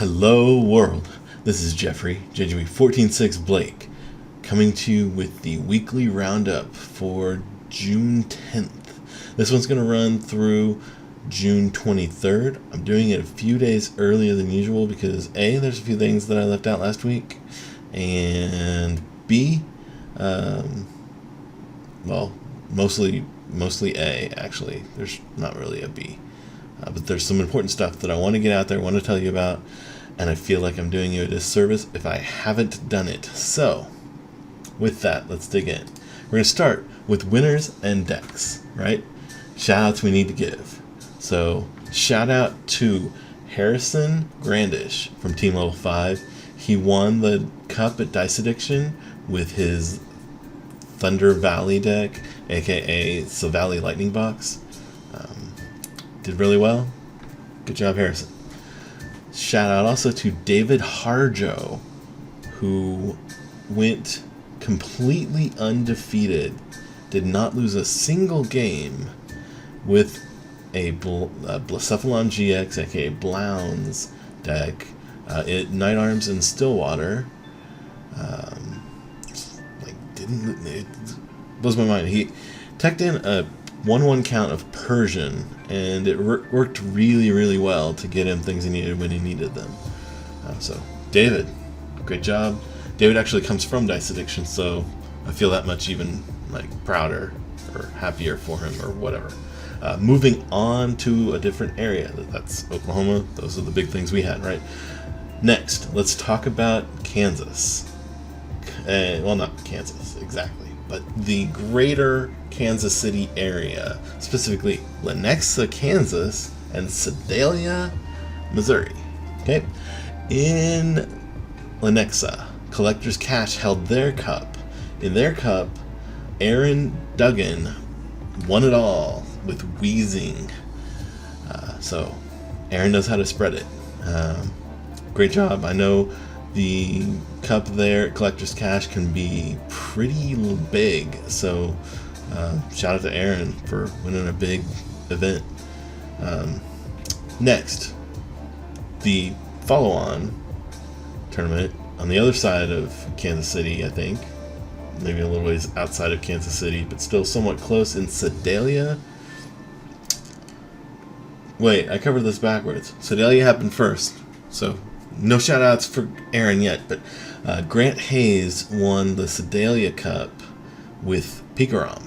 Hello world, this is Jeffrey, JGB146 Blake, coming to you with the weekly roundup for June 10th. This one's going to run through June 23rd. I'm doing it a few days earlier than usual because A, there's a few things that I left out last week, and B, mostly A, actually. There's not really a B. But there's some important stuff that I want to get out there, want to tell you about, and I feel like I'm doing you a disservice if I haven't done it. So, with that, let's dig in. We're going to start with winners and decks, right? Shoutouts we need to give. So, shout out to Harrison Grandish from Team Level 5. He won the cup at Dice Addiction with his Thunder Valley deck, aka Valley Lightning Box. Did really well. Good job, Harrison. Shout out also to David Harjo, who went completely undefeated, did not lose a single game with a Blacephalon GX, aka Blounds deck, at Night Arms in Stillwater. It blows my mind. He teched in a 1-1 count of Persian, and it worked really, really well to get him things he needed when he needed them. So, David, great job. David actually comes from Dice Addiction, so I feel that much even prouder or happier for him or whatever. Moving on to a different area, that's Oklahoma. Those are the big things we had, right? Next, let's talk about Kansas. Well, not Kansas exactly, but the greater Kansas City area, specifically Lenexa, Kansas, and Sedalia, Missouri. Okay, in Lenexa, Collector's Cash held their cup. In their cup, Duggan won it all with Weezing. So, Aaron knows how to spread it. Great job. I know the cup there at Collector's Cash can be pretty big, so shout out to Aaron for winning a big event. Next, the follow-on tournament on the other side of Kansas City, I think. Maybe a little ways outside of Kansas City, but still somewhat close in Sedalia. Wait, I covered this backwards. Sedalia happened first, so no shout-outs for Aaron yet, but Grant Hayes won the Sedalia Cup with Pikarom.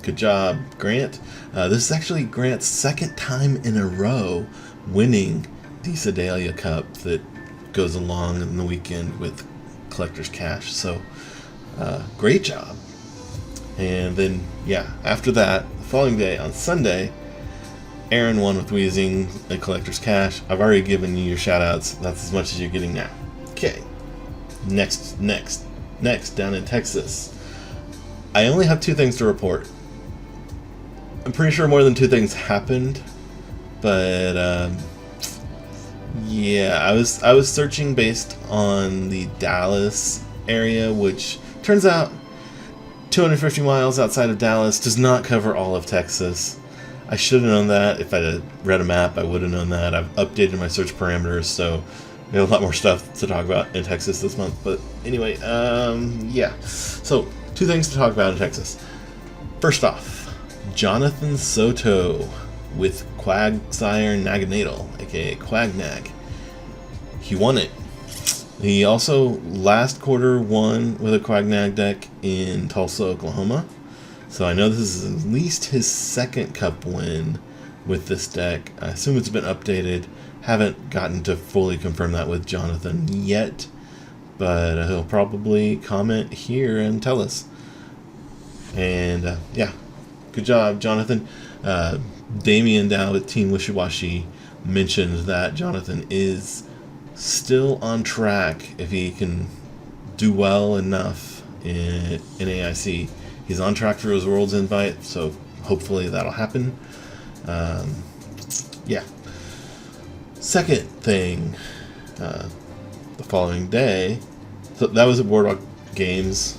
Good job, Grant. This is actually Grant's second time in a row winning the Sedalia Cup that goes along in the weekend with Collector's Cash. So, great job. And then, after that, the following day, on Sunday, Aaron won with Weezing at Collector's Cash. I've already given you your shout-outs. That's as much as you're getting now. Okay. Next, down in Texas. I only have 2 things to report. I'm pretty sure more than 2 things happened, but I was searching based on the Dallas area, which turns out 250 miles outside of Dallas does not cover all of Texas. I should have known that. If I'd read a map, I would have known that. I've updated my search parameters, so we have a lot more stuff to talk about in Texas this month. But anyway, So, 2 things to talk about in Texas. First off, Jonathan Soto with Quagsire Naganadal, aka QuagNag. He won it. He also last quarter won with a QuagNag deck in Tulsa, Oklahoma. So I know this is at least his second cup win with this deck. I assume it's been updated. Haven't gotten to fully confirm that with Jonathan yet, but he'll probably comment here and tell us. And good job, Jonathan. Damien down with Team WishiWashi mentioned that Jonathan is still on track if he can do well enough in AIC. He's on track for his Worlds invite, so hopefully that'll happen. Second thing, the following day, so that was at Boardwalk Games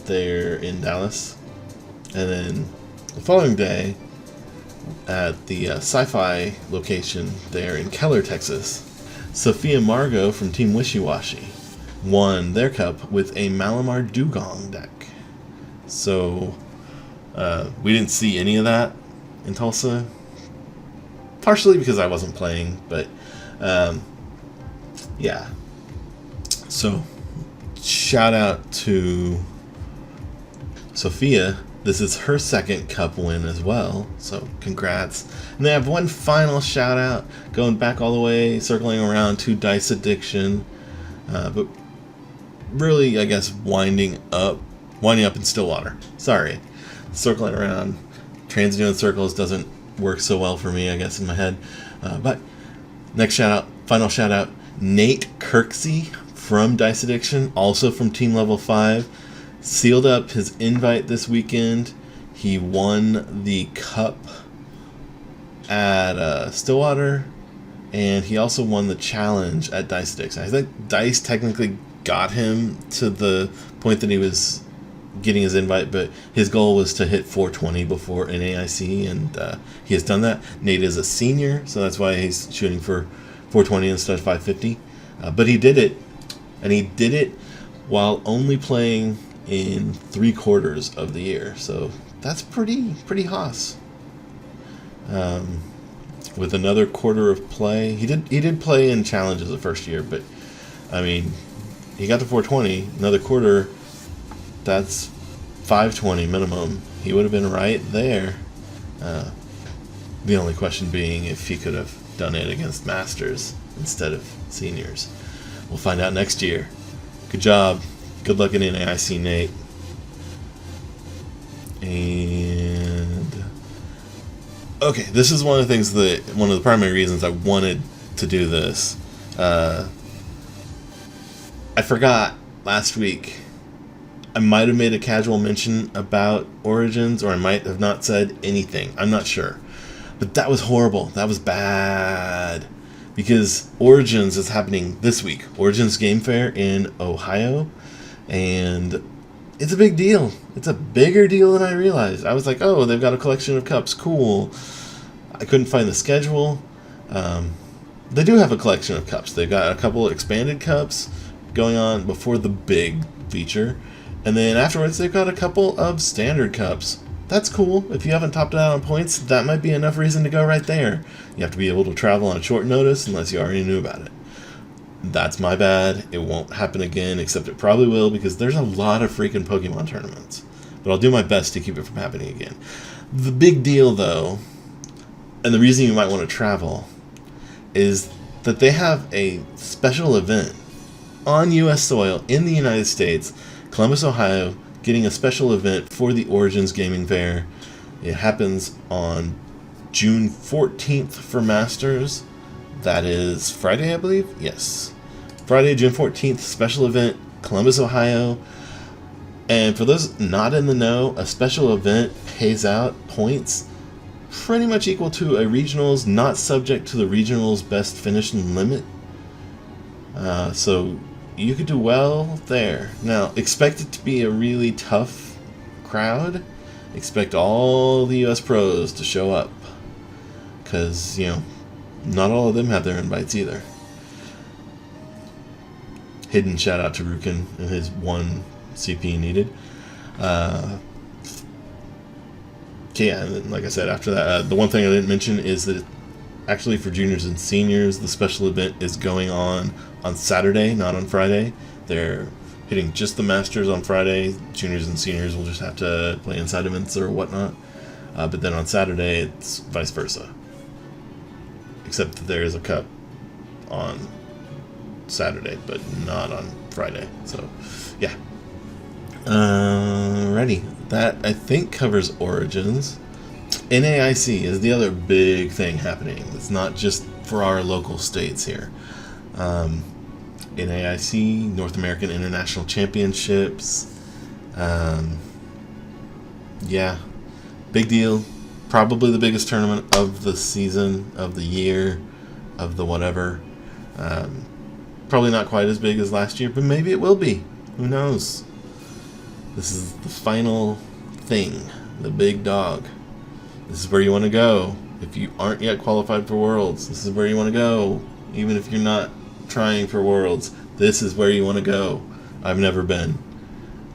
there in Dallas. And then the following day, at the Sci-Fi location there in Keller, Texas. Sofia and Margo from Team WishiWashi won their cup with a Malamar Dewgong deck. So we didn't see any of that in Tulsa, partially because I wasn't playing, but yeah. So shout out to Sofia. This is her second cup win as well, so congrats. And they have one final shout out, going back all the way, circling around to Dice Addiction, but really, I guess, winding up in Stillwater. Sorry, circling around, transiting in circles doesn't work so well for me, I guess, in my head. But next shout out, final shout out, Nate Kirksey from Dice Addiction, also from Team Level 5. Sealed up his invite this weekend. He won the cup at Stillwater, and he also won the challenge at Dice Addiction. I think Dice technically got him to the point that he was getting his invite, but his goal was to hit 420 before NAIC, and he has done that. Nate is a senior, so that's why he's shooting for 420 instead of 550. But he did it, and he did it while only playing in 3/4 of the year, so that's pretty hoss. With another quarter of play, he did play in challenges the first year, but I mean, he got to 420. Another quarter, that's 520 minimum. He would have been right there. The only question being if he could have done it against masters instead of seniors. We'll find out next year. Good job. Good luck in NAIC, Nate. And okay, this is one of the primary reasons I wanted to do this. I forgot last week. I might have made a casual mention about Origins, or I might have not said anything. I'm not sure. But that was horrible. That was bad. Because Origins is happening this week. Origins Game Fair in Ohio. And it's a big deal. It's a bigger deal than I realized. I was like, oh, they've got a collection of cups. Cool. I couldn't find the schedule. They do have a collection of cups. They've got a couple of expanded cups going on before the big feature. And then afterwards, they've got a couple of standard cups. That's cool. If you haven't topped out on points, that might be enough reason to go right there. You have to be able to travel on short notice unless you already knew about it. That's my bad. It won't happen again, except it probably will, because there's a lot of freaking Pokemon tournaments. But I'll do my best to keep it from happening again. The big deal, though, and the reason you might want to travel, is that they have a special event on U.S. soil in the United States, Columbus, Ohio, getting a special event for the Origins Gaming Fair. It happens on June 14th for Masters. That is Friday, I believe? Yes. Friday, June 14th, special event, Columbus, Ohio. And for those not in the know, a special event pays out points pretty much equal to a regionals, not subject to the regionals best finish limit. So you could do well there. Now, expect it to be a really tough crowd. Expect all the US pros to show up. Because, not all of them have their invites either. Hidden shout out to Rukin and his one CP needed. Okay, yeah, and then, like I said, after that, the one thing I didn't mention is that actually for juniors and seniors, the special event is going on Saturday, not on Friday. They're hitting just the Masters on Friday. Juniors and seniors will just have to play inside events or whatnot. But then on Saturday, it's vice versa. Except that there is a cup on Saturday, but not on Friday. So, yeah. Alrighty. That, I think, covers Origins. NAIC is the other big thing happening. It's not just for our local states here. NAIC, North American International Championships. Yeah. Big deal. Probably the biggest tournament of the season, of the year, of the whatever. Probably not quite as big as last year, but maybe it will be. Who knows? This is the final thing, the big dog. This is where you want to go. If you aren't yet qualified for Worlds, this is where you want to go. Even if you're not trying for Worlds, this is where you want to go. I've never been.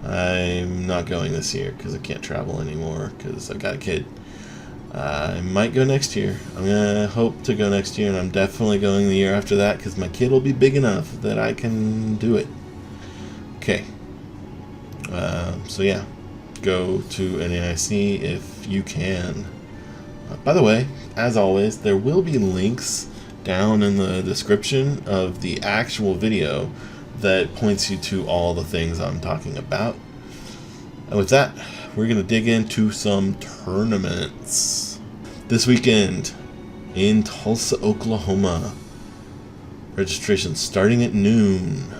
I'm not going this year because I can't travel anymore because I got a kid. I might go next year. I'm going to hope to go next year, and I'm definitely going the year after that because my kid will be big enough that I can do it. Okay. So yeah, go to NAIC if you can. By the way, as always, there will be links down in the description of the actual video that points you to all the things I'm talking about. And with that, we're going to dig into some tournaments. This weekend in Tulsa, Oklahoma, registration starting at noon.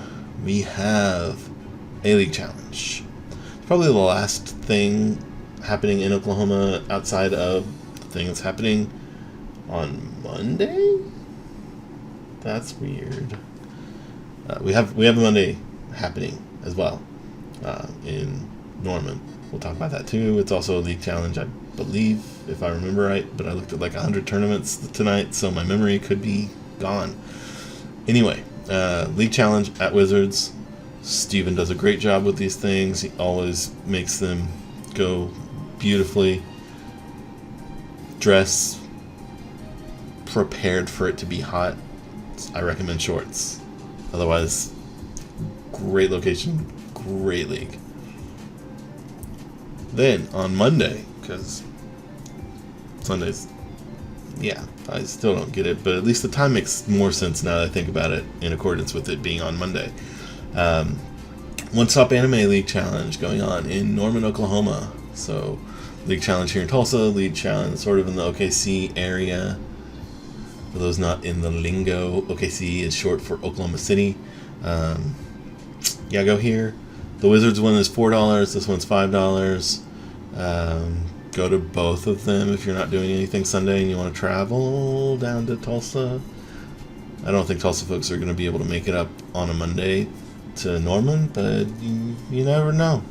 We have A-League Challenge. It's probably the last thing happening in Oklahoma outside of the thing that's happening on Monday? That's weird. We have a Monday happening as well in Norman. We'll talk about that too. It's also a league challenge, I believe, if I remember right. But I looked at like 100 tournaments tonight, so my memory could be gone. Anyway, league challenge at Wizards. Steven does a great job with these things. He always makes them go beautifully. Dress prepared for it to be hot. I recommend shorts. Otherwise, great location, great league. Then, on Monday, because Sundays, yeah, I still don't get it, but at least the time makes more sense now that I think about it in accordance with it being on Monday. One Stop Anime League Challenge going on in Norman, Oklahoma. So, League Challenge here in Tulsa, League Challenge sort of in the OKC area. For those not in the lingo, OKC is short for Oklahoma City. Yeah, go here. The Wizards one is $4. This one's $5. Go to both of them if you're not doing anything Sunday and you want to travel down to Tulsa. I don't think Tulsa folks are going to be able to make it up on a Monday to Norman, but you never know.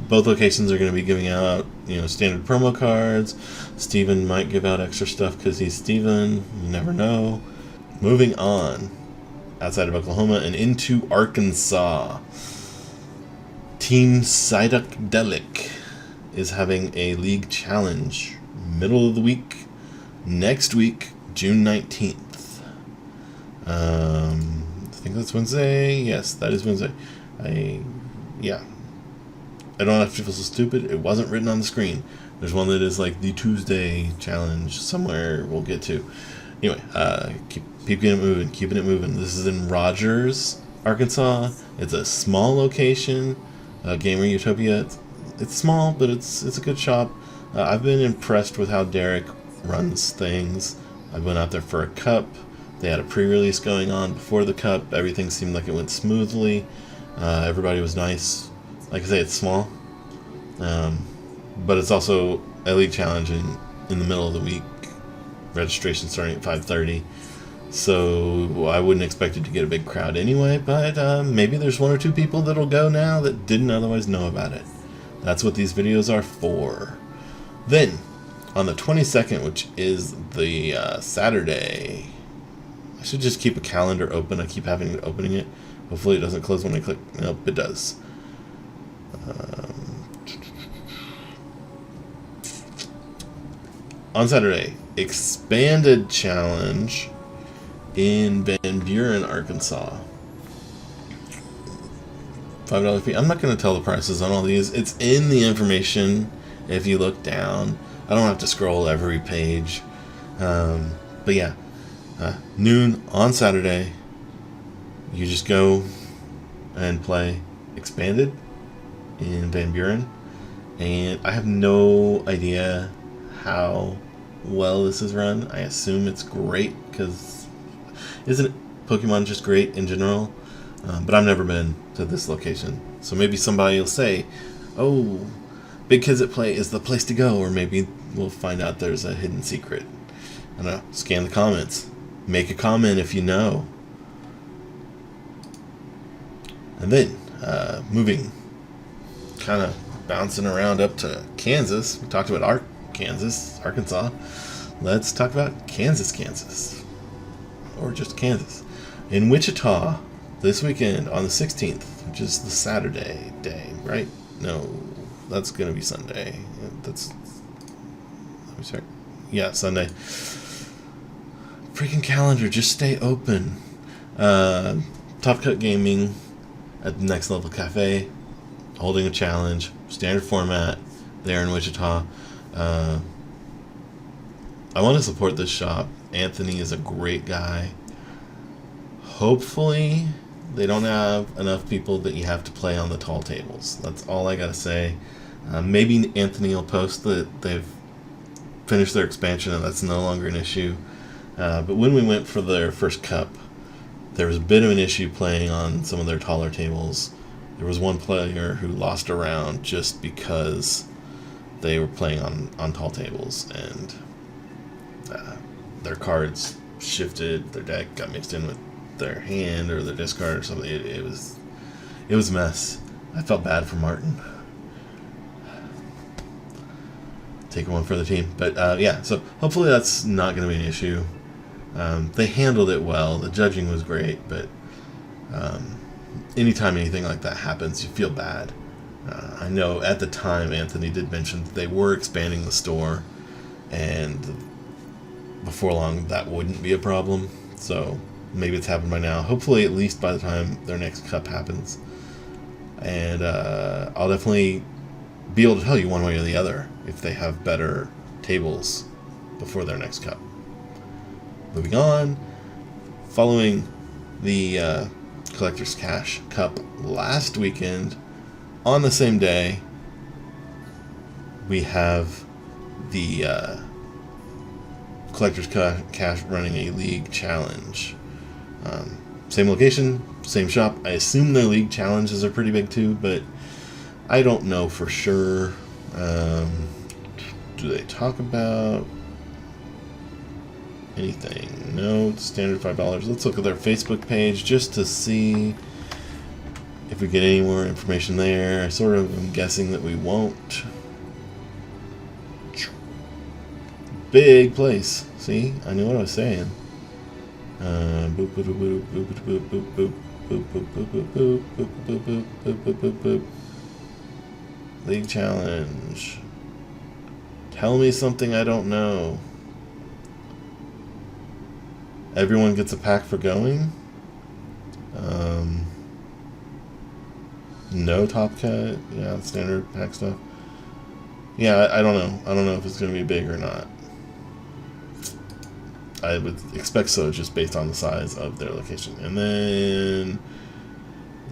Both locations are going to be giving out, standard promo cards. Steven might give out extra stuff because he's Steven. You never know. Moving on, outside of Oklahoma and into Arkansas. Team Psychedelic is having a league challenge middle of the week, next week, June 19th. I think that's Wednesday. Yes, that is Wednesday. I don't have to feel so stupid. It wasn't written on the screen. There's one that is like the Tuesday challenge somewhere we'll get to. Anyway, keeping it moving. This is in Rogers, Arkansas. It's a small location. Gamer Utopia. It's small, but it's a good shop. I've been impressed with how Derek runs things. I went out there for a cup. They had a pre-release going on before the cup. Everything seemed like it went smoothly. Everybody was nice. Like I say, it's small, but it's also a league challenge in the middle of the week. Registration starting at 5:30, so I wouldn't expect it to get a big crowd anyway. But maybe there's one or two people that'll go now that didn't otherwise know about it. That's what these videos are for. Then, on the 22nd, which is the Saturday, I should just keep a calendar open. I keep having it opening it. Hopefully, it doesn't close when I click. Nope, it does. On Saturday, expanded challenge in Van Buren, Arkansas. $5 fee. I'm not going to tell the prices on all these. It's in the information if you look down. I don't have to scroll every page. But yeah, noon on Saturday. You just go and play expanded in Van Buren, and I have no idea how well this is run. I assume it's great because isn't Pokemon just great in general? But I've never been to this location, so maybe somebody will say, "Oh, Big Kids at Play is the place to go," or maybe we'll find out there's a hidden secret. I don't know. Scan the comments. Make a comment if you know. And then moving, kind of bouncing around up to Kansas. We talked about Arkansas. Let's talk about Kansas. or just Kansas. In Wichita this weekend on the 16th, which is the Saturday day, right? No, that's going to be Sunday. Let me check. Yeah, Sunday. Freaking calendar, just stay open. Top Cut Gaming at the Next Level Cafe, holding a challenge, standard format, there in Wichita. I want to support this shop. Anthony is a great guy. Hopefully, they don't have enough people that you have to play on the tall tables. That's all I gotta say. Maybe Anthony will post that they've finished their expansion and that's no longer an issue. But when we went for their first cup, there was a bit of an issue playing on some of their taller tables. There was one player who lost a round just because they were playing on tall tables, and their cards shifted, their deck got mixed in with their hand or their discard or something. It was a mess. I felt bad for Martin. Taking one for the team. But yeah, so hopefully that's not going to be an issue. They handled it well. The judging was great, but anytime anything like that happens, you feel bad. I know at the time Anthony did mention that they were expanding the store, and before long that wouldn't be a problem. So maybe it's happened by now. Hopefully at least by the time their next cup happens. And I'll definitely be able to tell you one way or the other if they have better tables before their next cup. Moving on, following the Collector's Cash Cup last weekend, on the same day, we have the Collector's Cash running a league challenge. Same location, same shop. I assume their league challenges are pretty big too, but I don't know for sure. Do they talk about anything? No, it's standard $5. Let's look at their Facebook page just to see if we get any more information there. I sort of am guessing that we won't. Big place. See? I knew what I was saying. Boop, boop, boop, boop, boop, boop, boop, boop, boop, boop, boop, boop, boop, boop, boop, boop, boop, boop. League challenge. Tell me something I don't know. Everyone gets a pack for going. No top cut. Yeah, standard pack stuff. Yeah, I don't know. I don't know if it's going to be big or not. I would expect so, just based on the size of their location. And then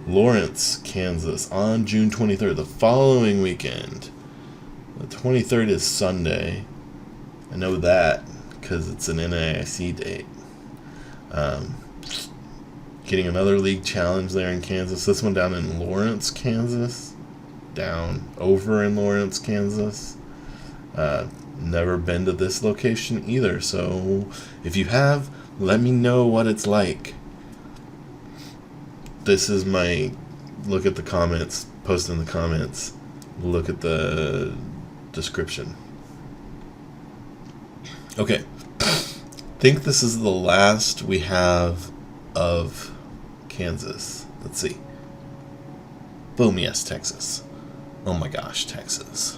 Lawrence, Kansas, on June 23rd, the following weekend. The 23rd is Sunday. I know that because it's an NAIC date. Getting another league challenge there in Kansas. This one down in Lawrence, Kansas. Down over in Lawrence, Kansas. Never been to this location either, so if you have, let me know what it's like. This is my look at the comments, post in the comments, look at the description. Okay, think this is the last we have of Kansas. Let's see. Boom, yes, Texas. Oh my gosh, Texas.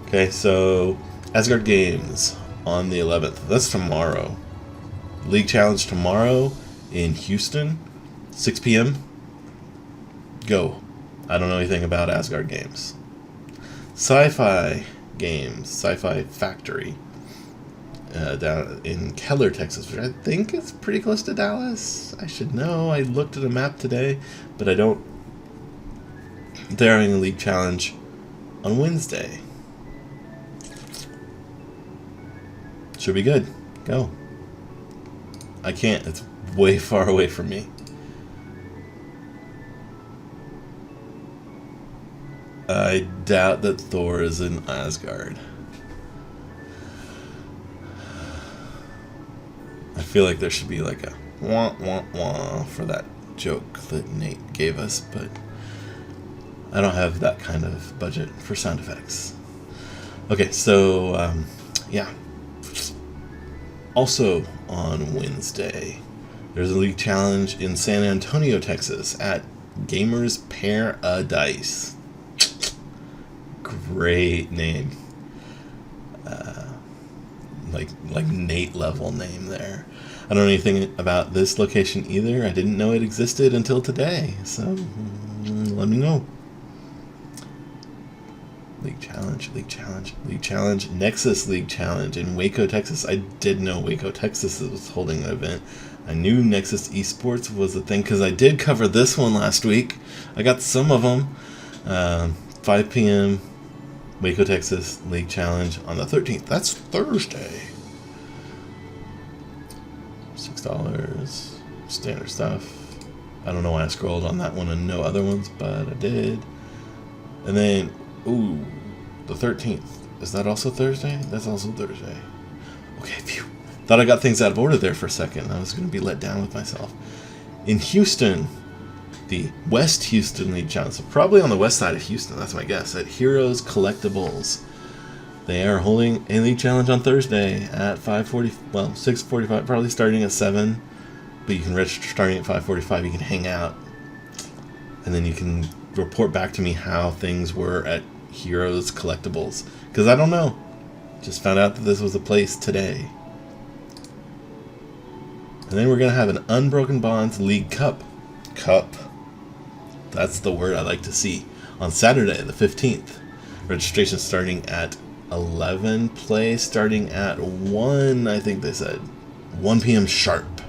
Okay, so Asgard Games on the 11th. That's tomorrow. League Challenge tomorrow in Houston, 6 p.m. Go. I don't know anything about Asgard Games. Sci-Fi Games, Sci-Fi Factory, down in Keller, Texas, which I think is pretty close to Dallas. I should know. I looked at a map today, but I don't. They're having a League Challenge on Wednesday. Should be good. Go. I can't. It's way far away from me. I doubt that Thor is in Asgard. I feel like there should be like a wah wah wah for that joke that Nate gave us, but I don't have that kind of budget for sound effects. Okay, so yeah. Also on Wednesday. There's a league challenge in San Antonio, Texas at Gamers Paradise. Great name. Like Nate level name there. I don't know anything about this location either. I didn't know it existed until today. So let me know. League challenge. Nexus League Challenge in Waco, Texas. I did know Waco, Texas was holding an event. I knew Nexus Esports was a thing because I did cover this one last week. I got some of them. 5 p.m. Waco, Texas League Challenge on the 13th. That's Thursday. $6. Standard stuff. I don't know why I scrolled on that one and no other ones, but I did. And then, ooh, the 13th. Is that also Thursday? That's also Thursday. Okay, phew. Thought I got things out of order there for a second. I was going to be let down with myself. In Houston, the West Houston League Challenge. So probably on the west side of Houston, that's my guess, at Heroes Collectibles. They are holding a league challenge on Thursday at 6:45, probably starting at 7. But you can register starting at 5:45. You can hang out. And then you can report back to me how things were at Heroes Collectibles. Because I don't know. Just found out that this was a place today. And then we're going to have an Unbroken Bonds League Cup. That's the word I like to see. On Saturday, the 15th. Registration starting at 11. Play starting at 1, I think they said. 1 p.m. sharp.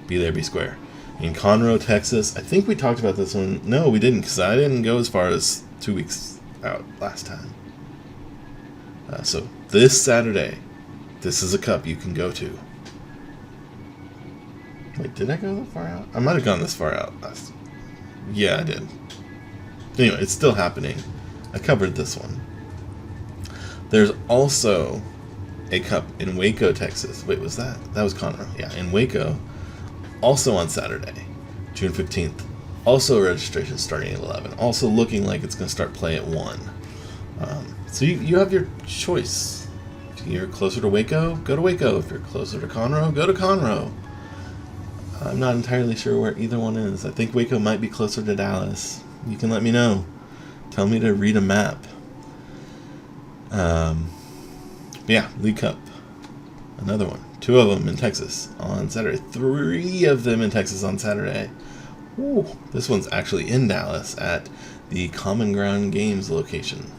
Be there, be square. In Conroe, Texas. I think we talked about this one. No, we didn't, because I didn't go as far as 2 weeks out last time. So this Saturday, this is a cup you can go to. Wait, did I go that far out? I might have gone this far out. Yeah, I did. Anyway, it's still happening. I covered this one. There's also a cup in Waco, Texas. Wait, was that? That was Conroe. Yeah, in Waco. Also on Saturday, June 15th. Also registration starting at 11. Also looking like it's going to start play at 1. So you have your choice. If you're closer to Waco, go to Waco. If you're closer to Conroe, go to Conroe. I'm not entirely sure where either one is. I think Waco might be closer to Dallas. You can let me know. Tell me to read a map. Yeah, League Cup. Another one. 2 of them in Texas on Saturday. 3 of them in Texas on Saturday. Ooh, this one's actually in Dallas at the Common Ground Games location.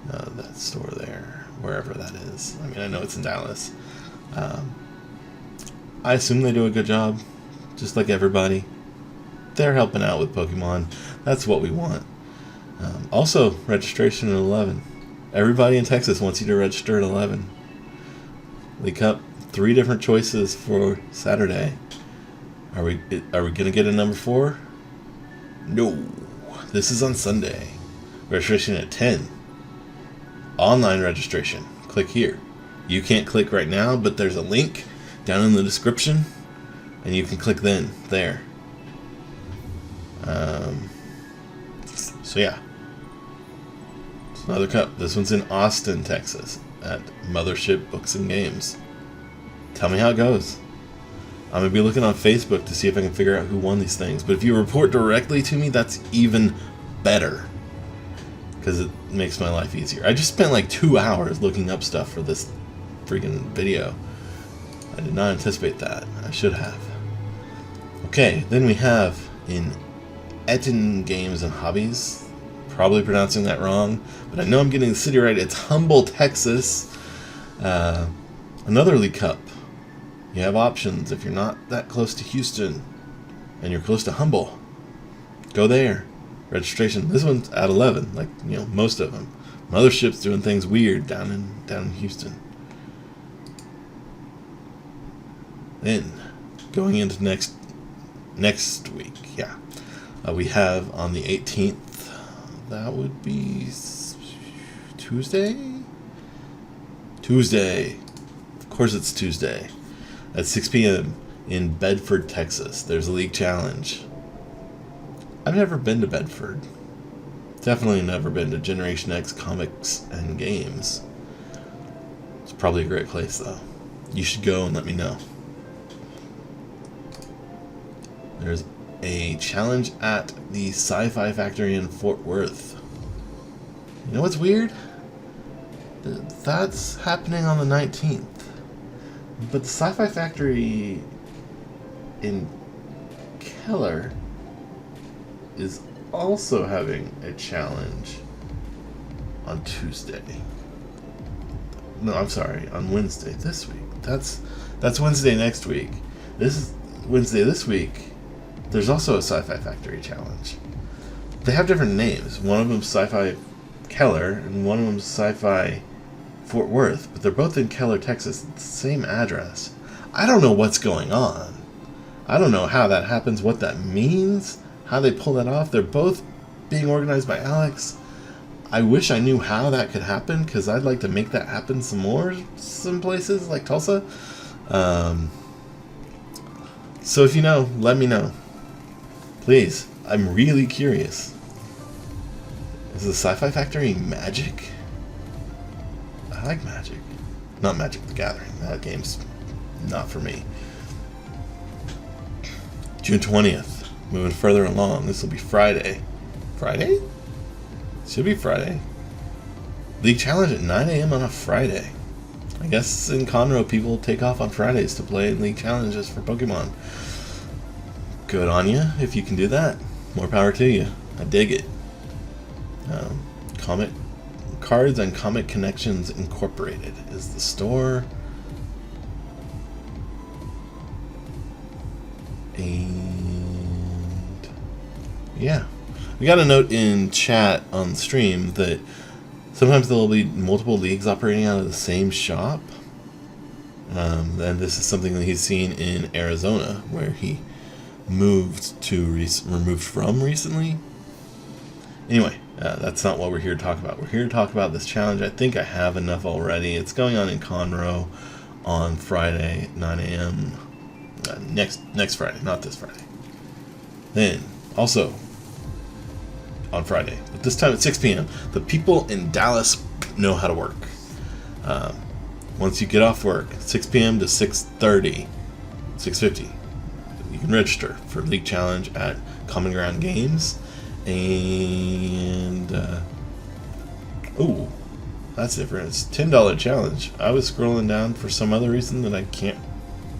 That store there, wherever that is. I mean, I know it's in Dallas. I assume they do a good job. Just like everybody. They're helping out with Pokemon. That's what we want. Also, registration at 11. Everybody in Texas wants you to register at 11. League Cup, 3 different choices for Saturday. Are we going to get a number 4? No. This is on Sunday. Registration at 10. Online registration. Click here. You can't click right now, but there's a link down in the description. And you can click there. So yeah. It's another cup. This one's in Austin, Texas at Mothership Books and Games. Tell me how it goes. I'm going to be looking on Facebook to see if I can figure out who won these things. But if you report directly to me, that's even better. Because it makes my life easier. I just spent like 2 hours looking up stuff for this freaking video. I did not anticipate that. I should have. Okay, then we have in Etten Games and Hobbies. Probably pronouncing that wrong, but I know I'm getting the city right. It's Humble, Texas. Another League Cup. You have options if you're not that close to Houston and you're close to Humble. Go there. Registration. This one's at 11, like most of them. Mothership's doing things weird down in Houston. Then going into next week, yeah. We have on the 18th, that would be Tuesday? Of course it's Tuesday. At 6 p.m. in Bedford, Texas. There's a league challenge. I've never been to Bedford. Definitely never been to Generation X Comics and Games. It's probably a great place, though. you should go and let me know. There's a challenge at the Sci-Fi Factory in Fort Worth. You know what's weird? That's happening on the 19th. But the Sci-Fi Factory in Keller is also having a challenge on Tuesday. No, I'm sorry, on Wednesday this week. That's Wednesday next week. This is Wednesday this week. There's also a Sci-Fi Factory challenge. They have different names. One of them's Sci-Fi Keller, and one of them's Sci-Fi Fort Worth, but they're both in Keller, Texas. It's the same address. I don't know what's going on. I don't know how that happens, what that means, how they pull that off. They're both being organized by Alex. I wish I knew how that could happen, because I'd like to make that happen some places like Tulsa. So if you know, let me know. Please. I'm really curious. Is the Sci-Fi Factory Magic? I like Magic. Not Magic the Gathering. That game's not for me. June 20th. Moving further along. This will be Friday. Friday? Should be Friday. League Challenge at 9 a.m. on a Friday. I guess in Conroe people take off on Fridays to play League Challenges for Pokemon. Good on you if you can do that. More power to you. I dig it. Comic Cards and Comic Connections Incorporated is the store. And yeah, we got a note in chat on the stream that sometimes there will be multiple leagues operating out of the same shop. And this is something that he's seen in Arizona, where he moved from recently. Anyway, that's not what we're here to talk about. We're here to talk about this challenge. I think I have enough already. It's going on in Conroe on Friday, 9 a.m. Next Friday, not this Friday. Then, also, on Friday, but this time at 6 p.m., the people in Dallas know how to work. Once you get off work, 6 p.m. to 6:30, 6:50, you can register for League Challenge at Common Ground Games. And ooh, that's different. It's $10 challenge. I was scrolling down for some other reason that I can't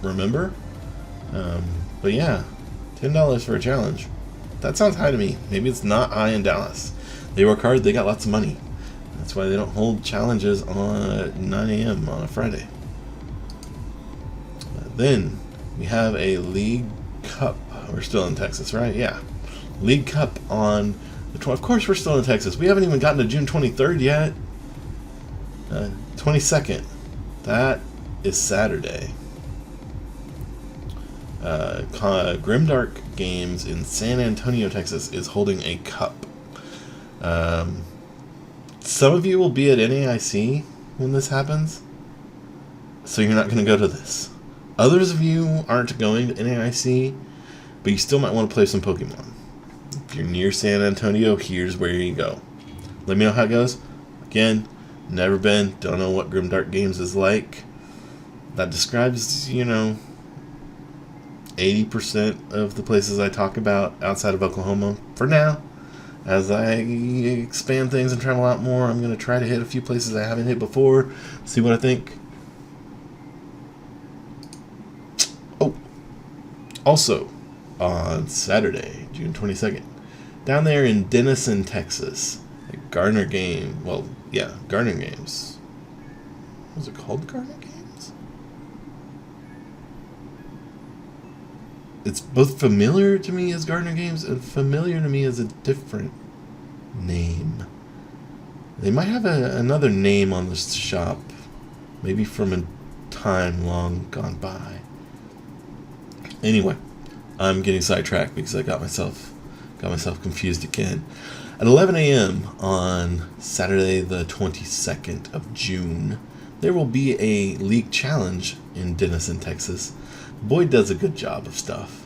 remember. But yeah, $10 for a challenge. That sounds high to me. Maybe it's not high in Dallas. They work hard. They got lots of money. That's why they don't hold challenges on 9 a.m. on a Friday. Then we have a League Cup. We're still in Texas, right? Yeah. League Cup on the 12th. Of course we're still in Texas. We haven't even gotten to June 23rd yet. 22nd. That is Saturday. Grimdark Games in San Antonio, Texas is holding a cup. Some of you will be at NAIC when this happens, so you're not going to go to this. Others of you aren't going to NAIC, but you still might want to play some Pokemon. If you're near San Antonio, here's where you go. Let me know how it goes. Again, never been, don't know what Grimdark Games is like. That describes, 80% of the places I talk about outside of Oklahoma for now. As I expand things and travel out more, I'm going to try to hit a few places I haven't hit before, see what I think. Oh, also on Saturday, June 22nd, down there in Denison, Texas, at Gardner Games. Was it called Gardner Games? It's both familiar to me as Gardner Games and familiar to me as a different name. They might have another name on this shop, maybe from a time long gone by. Anyway, I'm getting sidetracked because I got myself confused again. At 11 a.m. on Saturday the 22nd of June, there will be a League Challenge in Denison, Texas. Boyd does a good job of stuff.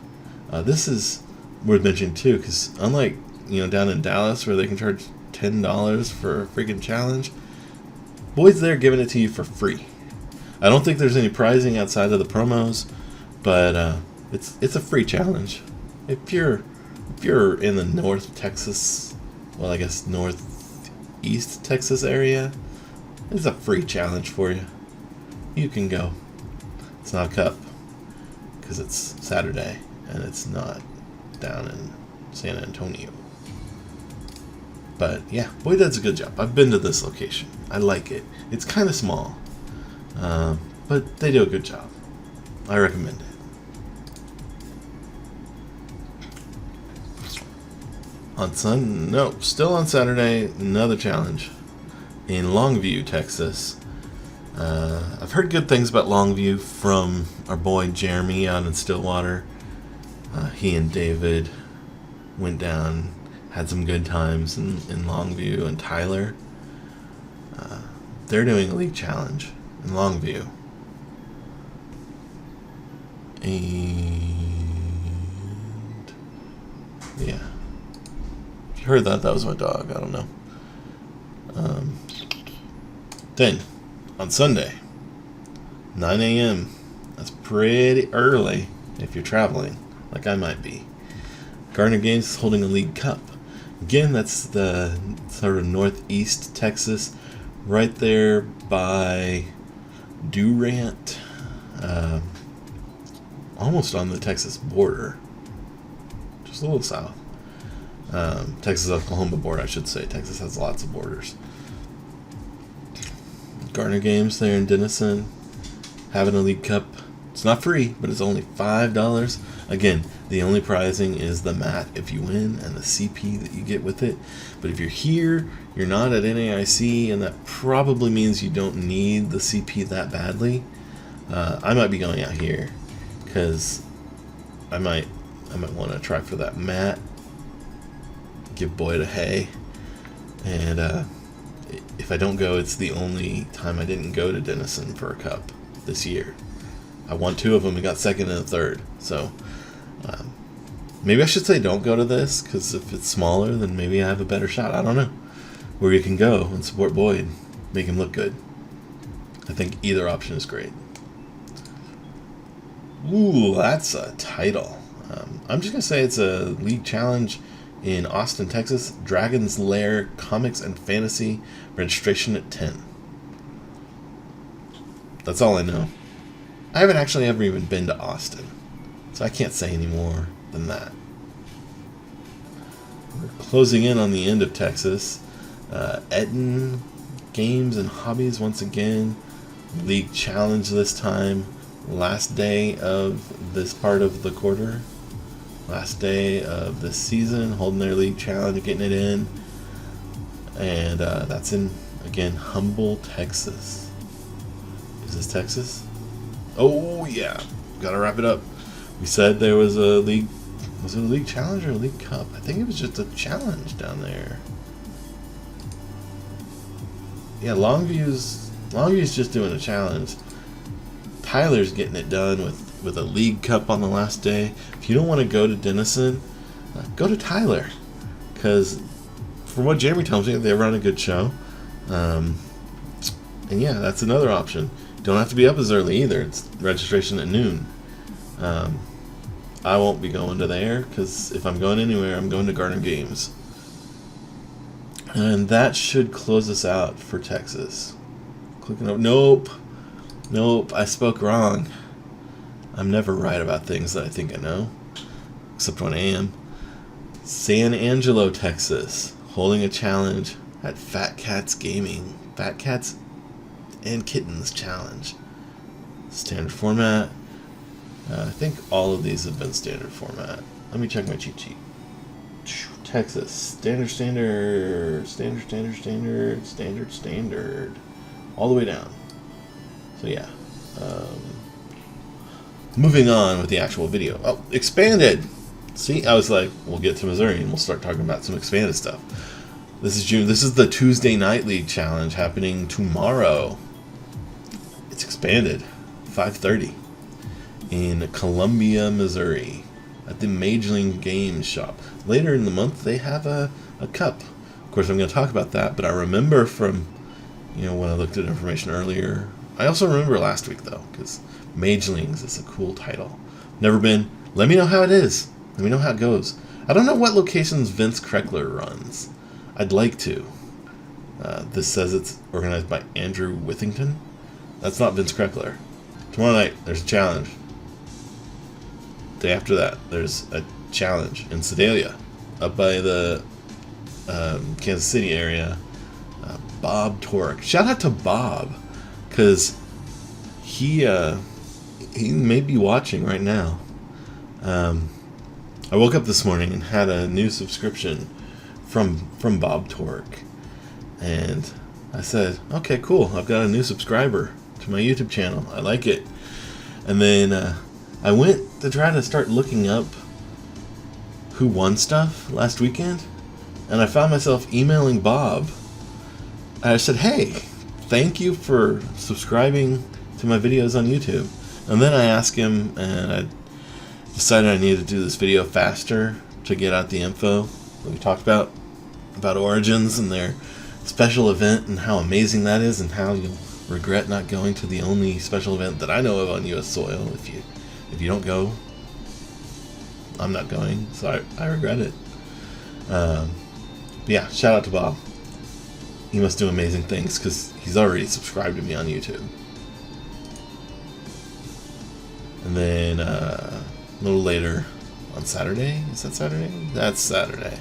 This is worth mentioning too, because unlike down in Dallas where they can charge $10 for a freaking challenge, Boyd's there giving it to you for free. I don't think there's any prizing outside of the promos, but it's a free challenge. If you're in the North Texas, well, I guess Northeast Texas area, it's a free challenge for you. You can go. It's not a cup because it's Saturday and it's not down in San Antonio. But yeah, Boy does a good job. I've been to this location. I like it. It's kind of small, but they do a good job. I recommend it. Still on Saturday, another challenge in Longview, Texas. I've heard good things about Longview from our boy Jeremy out in Stillwater. He and David went down, had some good times in Longview, and Tyler. They're doing a league challenge in Longview. And yeah. If you heard that, that was my dog. I don't know. Then, on Sunday, 9 a.m. That's pretty early if you're traveling, like I might be. Gardner Games is holding a league cup. Again, that's the sort of northeast Texas, right there by Durant, almost on the Texas border, just a little south. Texas-Oklahoma border, I should say. Texas has lots of borders. Gardner Games there in Denison, having a league cup. It's not free, but it's only $5. Again, the only prizing is the mat if you win and the CP that you get with it. But if you're here, you're not at NAIC, and that probably means you don't need the CP that badly. I might be going out here because I might want to try for that mat. Give Boyd a hay, and if I don't go, it's the only time I didn't go to Denison for a cup this year. I won 2 of them and got second and a third, so maybe I should say don't go to this, because if it's smaller, then maybe I have a better shot. I don't know where you can go and support Boyd, make him look good. I think either option is great. Ooh, that's a title. I'm just gonna say it's a league challenge in Austin, Texas. Dragon's Lair Comics and Fantasy, registration at 10. That's all I know. I haven't actually ever even been to Austin, so I can't say any more than that. We're closing in on the end of Texas. Etten Games and Hobbies once again. League challenge this time. Last day of this part of the quarter. Last day of this season, holding their league challenge, getting it in. And that's in, again, Humble, Texas. Is this Texas? Oh, yeah. Gotta wrap it up. We said there was a league. Was it a league challenge or a league cup? I think it was just a challenge down there. Yeah, Longview's just doing a challenge. Tyler's getting it done with a league cup on the last day. If you don't want to go to Denison, go to Tyler, because from what Jeremy tells me, they run a good show. And yeah, that's another option. Don't have to be up as early either. It's registration at noon. I won't be going to there, because if I'm going anywhere, I'm going to Gardner Games. And that should close us out for Texas. Clicking over. Nope, I spoke wrong. I'm never right about things that I think I know, except when I am. San Angelo, Texas, holding a challenge at Fat Cats Gaming. Fat Cats and Kittens Challenge. Standard format. I think all of these have been standard format. Let me check my cheat sheet. Texas. Standard. All the way down. So yeah. Moving on with the actual video. Oh, expanded! See, I was like, we'll get to Missouri and we'll start talking about some expanded stuff. This is June. This is the Tuesday Night League Challenge happening tomorrow. It's expanded. 5:30 in Columbia, Missouri, at the Mageling Games Shop. Later in the month, they have a cup. Of course, I'm going to talk about that, but I remember from, when I looked at information earlier I also remember last week, though, because Magelings is a cool title. Never been. Let me know how it is. Let me know how it goes. I don't know what locations Vince Kreckler runs. I'd like to. This says it's organized by Andrew Withington. That's not Vince Kreckler. Tomorrow night, there's a challenge. Day after that, there's a challenge in Sedalia, up by the Kansas City area. Bob Torek. Shout out to Bob, because he may be watching right now. I woke up this morning and had a new subscription from Bob Torek, and I said, okay, cool, I've got a new subscriber to my YouTube channel. I like it. And then I went to try to start looking up who won stuff last weekend, and I found myself emailing Bob. I said, hey, thank you for subscribing to my videos on YouTube. And then I asked him, and I decided I needed to do this video faster to get out the info that we talked about Origins and their special event and how amazing that is, and how you'll regret not going to the only special event that I know of on U.S. soil. If you don't go, I'm not going, so I regret it. But yeah, shout out to Bob. He must do amazing things, because he's already subscribed to me on YouTube. And then a little later on Saturday, is that Saturday? That's Saturday.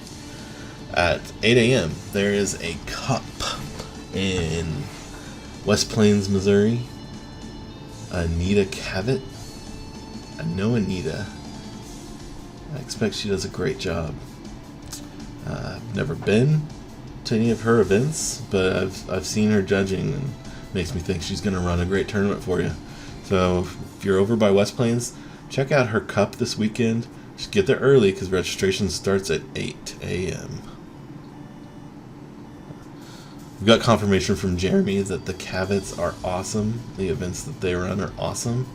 At 8 a.m., there is a cup in West Plains, Missouri. Anita Cavett. I know Anita. I expect she does a great job. I've never been to any of her events, but I've seen her judging, and it makes me think she's going to run a great tournament for you. So if you're over by West Plains, check out her cup this weekend. Just get there early, because registration starts at 8 a.m. We've got confirmation from Jeremy that the Cavetts are awesome. The events that they run are awesome.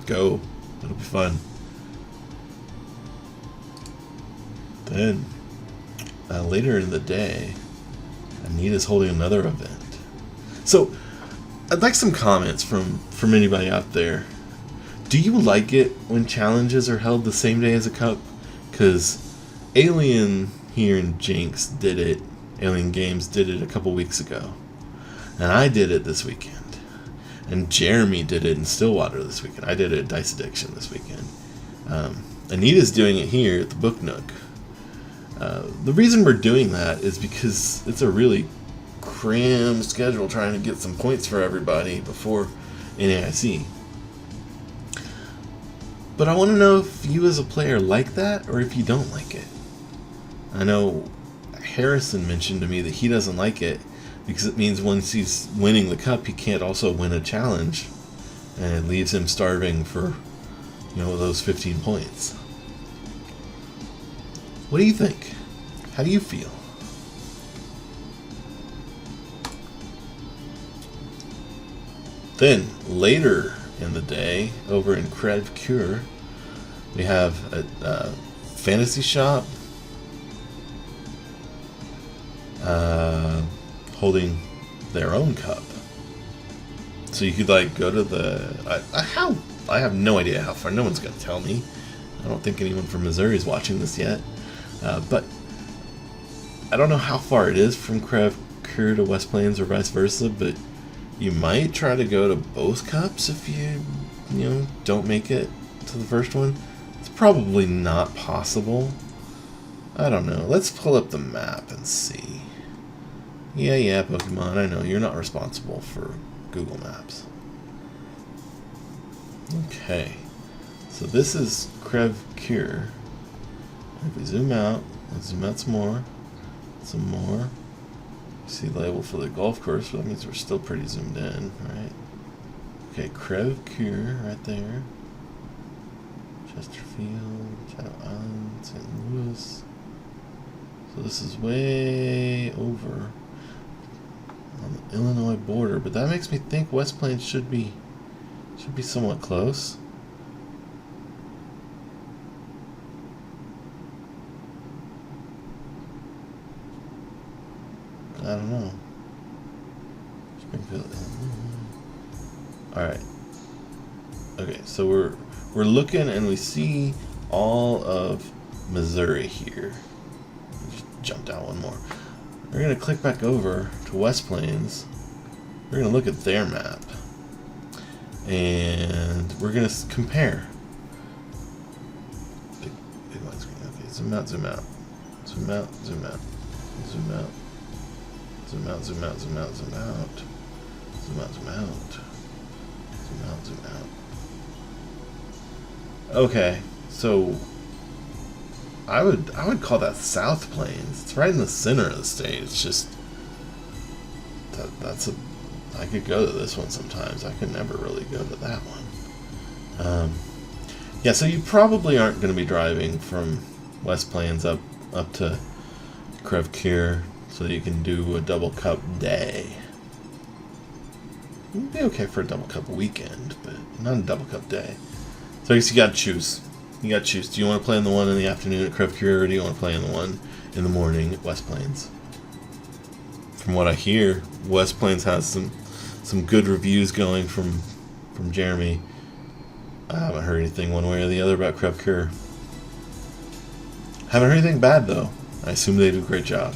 Go. It'll be fun. Then, later in the day, Anita's holding another event. So, I'd like some comments from anybody out there. Do you like it when challenges are held the same day as a cup? Because Alien here in Jinx did it. Alien Games did it a couple weeks ago. And I did it this weekend. And Jeremy did it in Stillwater this weekend. I did it at Dice Addiction this weekend. Anita's doing it here at the Book Nook. The reason we're doing that is because it's a really crammed schedule trying to get some points for everybody before NAIC. But I want to know if you as a player like that, or if you don't like it. I know Harrison mentioned to me that he doesn't like it because it means once he's winning the cup, he can't also win a challenge, and it leaves him starving for, those 15 points. What do you think? How do you feel? Then, later in the day, over in Crev Cure, we have a fantasy shop holding their own cup. So you could go to the... I have no idea how far. No one's going to tell me. I don't think anyone from Missouri is watching this yet. But I don't know how far it is from Crev Cure to West Plains or vice versa, but you might try to go to both cups if you don't make it to the first one. It's probably not possible. I don't know. Let's pull up the map and see. Yeah, Pokemon, I know you're not responsible for Google Maps. Okay. So this is Crev Cure. If we zoom out, let's zoom out some more. Some more. See the label for the golf course, but that means we're still pretty zoomed in, right? Okay, Crev Cure right there. Chesterfield, Shadow Island, St. Louis. So this is way over on the Illinois border, but that makes me think West Plains should be somewhat close. I don't know. Alright. Okay, so we're looking and we see all of Missouri here. Just jumped out one more. We're going to click back over to West Plains. We're going to look at their map. And we're going to compare. Big widescreen. Okay, zoom out, zoom out. Zoom out, zoom out. Zoom out. Zoom out, zoom out, zoom out, zoom out. Zoom out, zoom out. Zoom out, zoom out. Okay, so I would call that South Plains. It's right in the center of the state. It's just that's a. I could go to this one sometimes. I could never really go to that one. Yeah, so you probably aren't going to be driving from West Plains up to Krevkir so that you can do a double cup day. It'd be okay for a double cup weekend, but not a double cup day. So I guess you gotta choose. You gotta choose. Do you want to play in the one in the afternoon at Krevkir, or do you want to play in the one in the morning at West Plains? From what I hear, West Plains has some good reviews going from Jeremy. I haven't heard anything one way or the other about Krevkir. Haven't heard anything bad though. I assume they do a great job.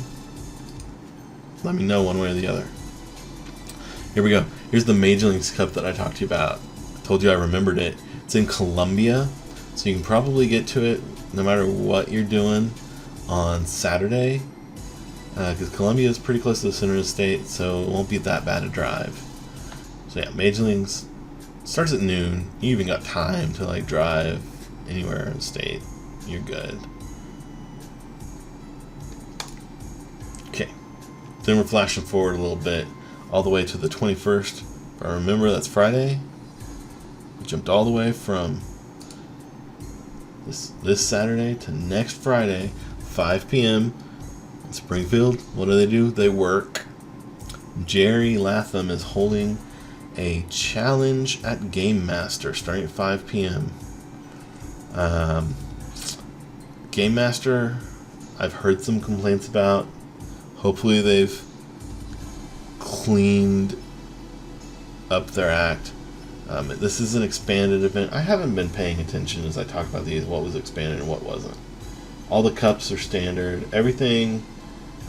Let me know one way or the other. Here we go. Here's the Major League Cup that I talked to you about. I told you I remembered it. It's in Columbia, so you can probably get to it no matter what you're doing on Saturday, because Columbia is pretty close to the center of the state, so it won't be that bad a drive. So yeah, Major Leagues starts at noon. You even got time to like drive anywhere in the state. You're good. Okay, then we're flashing forward a little bit, all the way to the 21st. If I remember, that's Friday. We jumped all the way from this Saturday to next Friday, 5 p.m. in Springfield. What do? They work. Jerry Latham is holding a challenge at Game Master starting at 5 p.m. Game Master, I've heard some complaints about. Hopefully they've cleaned up their act. This is an expanded event. I haven't been paying attention as I talk about these, what was expanded and what wasn't. All the cups are standard. Everything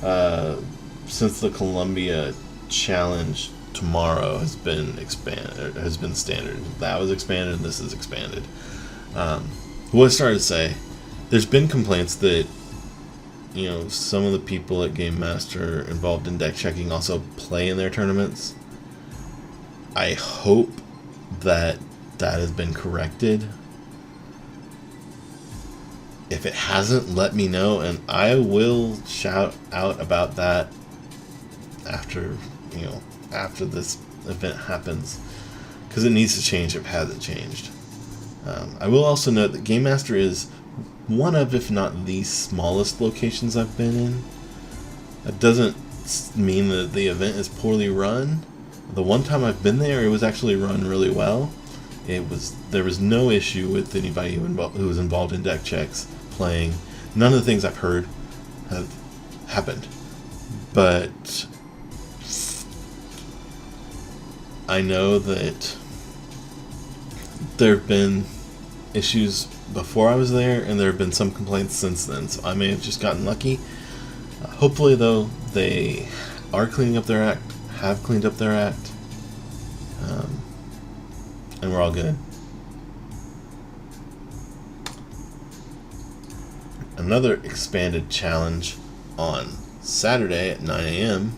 since the Columbia Challenge tomorrow has been expanded, has been standard. That was expanded and this is expanded. What I started to say, there's been complaints that some of the people at Game Master involved in deck checking also play in their tournaments. I hope that has been corrected. If it hasn't, let me know, and I will shout out about that after this event happens, because it needs to change if it hasn't changed. I will also note that Game Master is one of, if not the smallest locations I've been in. That doesn't mean that the event is poorly run. The one time I've been there, it was actually run really well. There was no issue with anybody who was involved in deck checks playing. None of the things I've heard have happened. But I know that there have been issues before I was there, and there have been some complaints since then, so I may have just gotten lucky. Hopefully, though, they are cleaning up their act, have cleaned up their act, and we're all good. Another expanded challenge on Saturday at 9 a.m.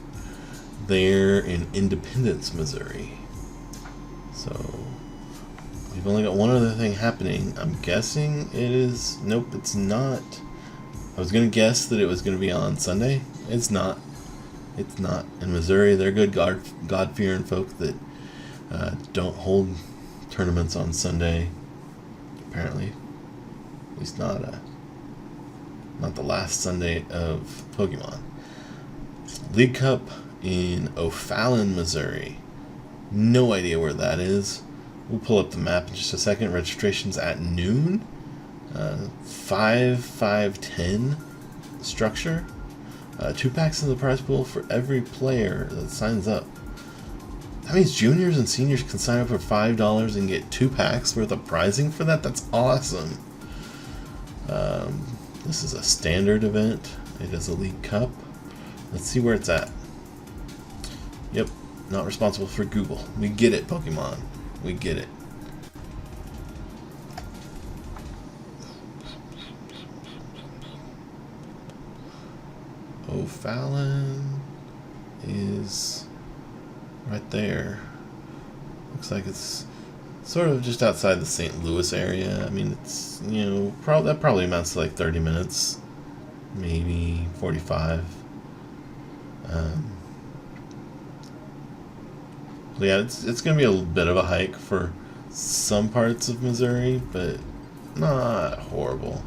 They're in Independence, Missouri. So we've only got one other thing happening. I'm guessing it is... Nope, it's not. I was going to guess that it was going to be on Sunday. It's not. It's not. In Missouri, they're good God-fearing folk that don't hold tournaments on Sunday. Apparently. At least not the last Sunday of Pokemon. League Cup in O'Fallon, Missouri. No idea where that is. We'll pull up the map in just a second. Registration's at noon. 5-5-10 structure. 2 packs in the prize pool for every player that signs up. That means juniors and seniors can sign up for $5 and get 2 packs worth of prizing for that? That's awesome. This is a standard event. It is a League Cup. Let's see where it's at. Yep, not responsible for Google. We get it, Pokemon. We get it. O'Fallon is right there. Looks like it's sort of just outside the St. Louis area. I mean, it's, you know, that probably amounts to like 30 minutes, maybe 45. Yeah, it's going to be a bit of a hike for some parts of Missouri, but not horrible.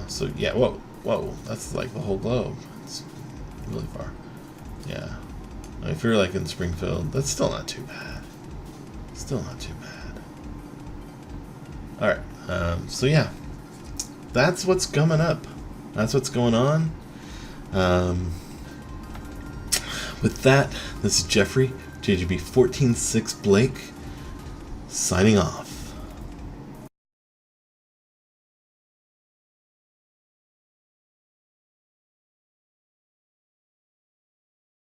So yeah, whoa, that's like the whole globe. It's really far. Yeah. If you're like in Springfield, that's still not too bad. Still not too bad. Alright, so yeah. That's what's coming up. That's what's going on. With that, this is Jeffrey, JGB 146 Blake, signing off.